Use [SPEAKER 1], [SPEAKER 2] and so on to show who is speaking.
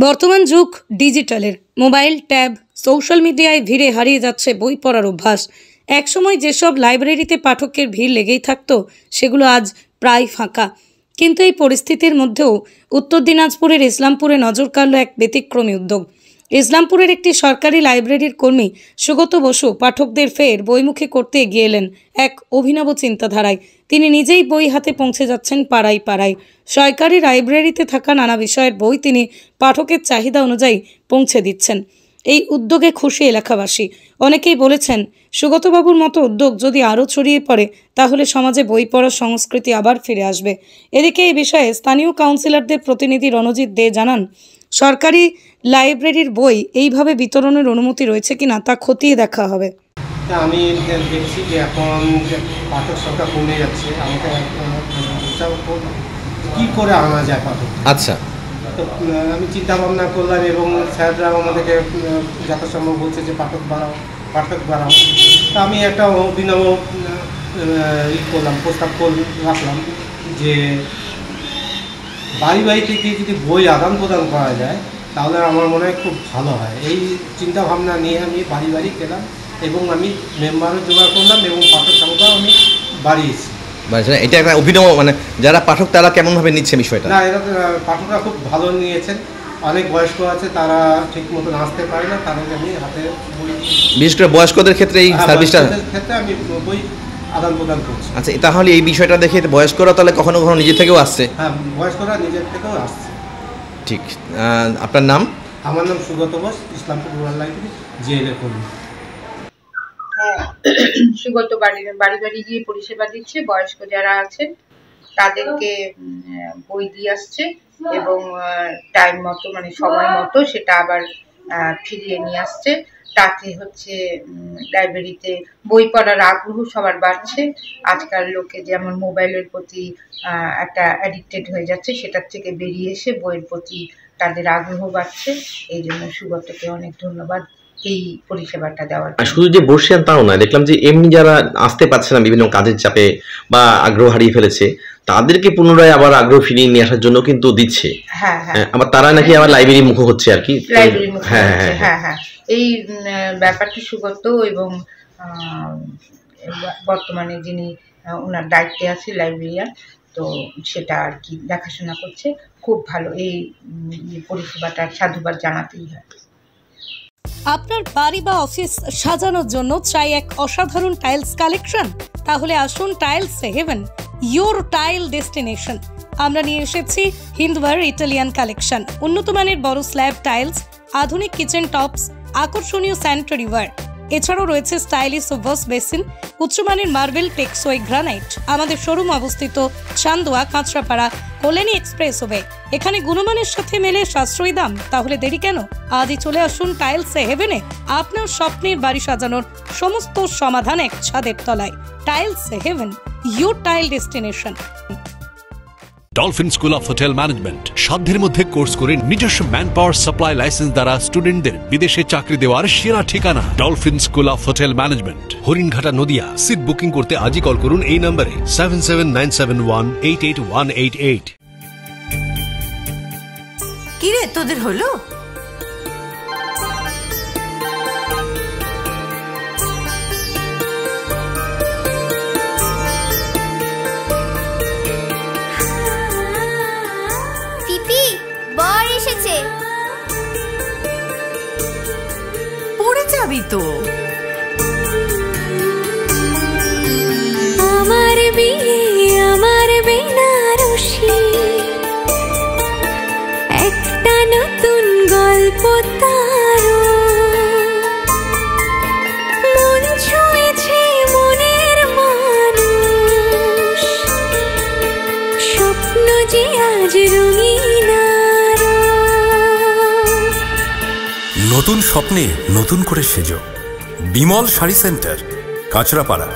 [SPEAKER 1] বর্তমান যুগ ডিজিটালের। Mobile, tab, social মিডিয়ায় ভিড়ে হারিয়ে যাচ্ছে বই পড়ার অভ্যাস। একসময় যেসব লাইব্রেরিতে পাঠকের ভিড় লেগেই থাকতো সেগুলো আজ প্রায় ফাঁকা। কিন্তু এই পরিস্থিতির মধ্যেও উত্তর দিনাজপুরের ইসলামপুরে নজর কাড়ল এক ব্যতিক্রমী উদ্যোগ। ইসলামপুরের একটি সরকারি লাইব্রেরির কর্মী সুগত বসু পাঠকদের ফের বইমুখী করতে এগিয়ে এলেন এক অভিনব চিন্তাধারায়। তিনি নিজেই বই হাতে পৌঁছে যাচ্ছেন পাড়ায় পাড়ায়। সরকারি লাইব্রেরিতে থাকা নানা বিষয়ের বই তিনি পাঠকের চাহিদা অনুযায়ী পৌঁছে দিচ্ছেন। এই উদ্যোগে খুশি এলাকাবাসী। অনেকেই বলেছেন, সুগতবাবুর মতো উদ্যোগ যদি আরও ছড়িয়ে পড়ে তাহলে সমাজে বই পড়ার সংস্কৃতি আবার ফিরে আসবে। এদিকে এই বিষয়ে স্থানীয় কাউন্সিলরদের প্রতিনিধি রণজিৎ দে জানান, সরকারি লাইব্রেরির বই এইভাবে বিতরণের অনুমতি রয়েছে কিনা তা খতিয়ে দেখা হবে।
[SPEAKER 2] আমি দেখছি যে এখন পাঠক সংখ্যা কমে যাচ্ছে, আমাকে কী করে আনা যায় পাঠক।
[SPEAKER 3] আচ্ছা,
[SPEAKER 2] তো আমি চিন্তা ভাবনা করলাম এবং স্যাররাও আমাদেরকে যথাসম্ভব বলছে যে পাঠক বাড়াও। তা আমি একটা অভিনব প্রস্তাব রাখলাম যে বাড়ি বাড়ি থেকে যদি বই আদান প্রদান করা যায় তাহলে আমার মনে হয় খুব ভালো হয়। এই চিন্তা ভাবনা নিয়ে আমি বাড়ি বাড়ি গেলাম এবং আমি মেম্বারও জোগাড় করলাম এবং পাঠক সংখ্যাও আমি বাড়িয়েছি।
[SPEAKER 3] এটা একটা অভিনব, মানে যারা পাঠক তারা কেমনভাবে নিচ্ছে বিষয়টা?
[SPEAKER 2] না, এরা পাঠকরা খুব ভালো নিয়েছেন। অনেক বয়স্ক আছে, তারা ঠিক মতো আসতে পারে না, তাদেরকে আমি হাতে বই,
[SPEAKER 3] বিশেষ করে বয়স্কদের ক্ষেত্রে এই সার্ভিসটা
[SPEAKER 2] ক্ষেত্রে আমি বই আদান প্রদান করছি।
[SPEAKER 3] আচ্ছা, তাহলে এই বিষয়টা দেখে বয়স্করা তাহলে কখনো কখনো নিজে থেকেও আসছে?
[SPEAKER 2] হ্যাঁ, বয়স্করা নিজের থেকেও আসছে।
[SPEAKER 3] ঠিক। আপনার নাম?
[SPEAKER 2] আমার নাম সুগত বোস, ইসলামপুর রুরাল লাইব্রেরি জেএলএ কর্মী।
[SPEAKER 4] হ্যাঁ, সুগত বাড়ি বাড়ি গিয়ে পরিষেবা দিচ্ছে। বয়স্ক যারা আছেন তাদেরকে বই দিয়ে আসছে এবং টাইম মতো, মানে সময় মতো সেটা আবার ফিরিয়ে নিয়ে আসছে। তাতে হচ্ছে লাইব্রেরিতে বই পড়ার আগ্রহ সবার বাড়ছে। আজকাল লোকে যেমন মোবাইলের প্রতি একটা অ্যাডিক্টেড হয়ে যাচ্ছে, সেটার থেকে বেরিয়ে এসে বইয়ের প্রতি তাদের আগ্রহ বাড়ছে। এই জন্য সুগতকে অনেক ধন্যবাদ এই পরিষেবাটা দেওয়ার।
[SPEAKER 5] শুধু যে বসছেন তাও নয়, দেখলাম যে এমনি যারা আসতে পারছে না বিভিন্ন কাজের চাপে বা আগ্রহ হারিয়ে ফেলেছে তাদেরকে পুনরায় আবার আগ্রহ ফিরিয়ে নিয়ে আসার জন্য কিন্তু দিচ্ছে।
[SPEAKER 4] হ্যাঁ,
[SPEAKER 5] আবার তারা নাকি আবার লাইব্রেরি মুখ হচ্ছে আর কি।
[SPEAKER 4] হ্যাঁ, এই ব্যাপারটি সুগত এবং বর্তমানে যিনি ওনার দায়িত্বে আছে লাইব্রেরিয়ান, তো সেটা আর কি দেখাশোনা করছে। খুব ভালো, এই পরিষেবাটার সাধুবাদ জানাতেই হয়।
[SPEAKER 1] আপনার বাড়ি বা অফিস সাজানোর জন্য চাই এক অসাধারণ টাইলস কালেকশন? তাহলে আসুন tiles heaven, your tile destination. আমরা নিয়ে এসেছি হিন্দওয়ার ইটালিয়ান কালেকশন। উন্নত মানের বড় স্ল্যাব টাইলস, আধুনিক কিচেন টপস, আকর্ষণীয় স্যানিটারি ওয়্যার। এছাড়াও রয়েছে স্টাইলিশ ওয়াশ বেসিন, উচ্চমানের মার্বেল, টেক্সওয়ে গ্রানাইট। আমাদের শোরুম অবস্থিত চান্দোয়া, কাঁচরাপাড়া, কল্যাণী এক্সপ্রেসওয়ে। এখানে গুণমানের সাথে মেলে সাশ্রয়ী দাম। তাহলে দেরি কেন? আজই চলে আসুন টাইলস হেভেনে। আপনার স্বপ্নের বাড়ি সাজানোর সমস্ত সমাধান এক ছাদের তলায়। Tiles heaven, your tile destination.
[SPEAKER 6] Dolphin school of hotel management সাধ্যের মধ্যে কোর্স করে নিজস্ব ম্যান পাওয়ার সাপ্লাই লাইসেন্স দ্বারা স্টুডেন্টদের বিদেশে চাকরি দেওয়ার সেরা ঠিকানা Dolphin school of hotel management, Haringhata, Nadia. Seat booking করতে আজই কল করুন এই নম্বরে 7797188188।
[SPEAKER 7] কি রে, তোদের হলো? পড়ে যাবি তো।
[SPEAKER 8] আমার বিয়ে, আমার বেনারসি, একটা নতুন গল্প তার, মন ছুঁয়েছে মনের মানুষ, স্বপ্ন যে আজ রঙিন।
[SPEAKER 9] নতুন স্বপ্নে নতুন করে সেজো। বিমল শাড়ি সেন্টার, কাঁচরাপাড়া।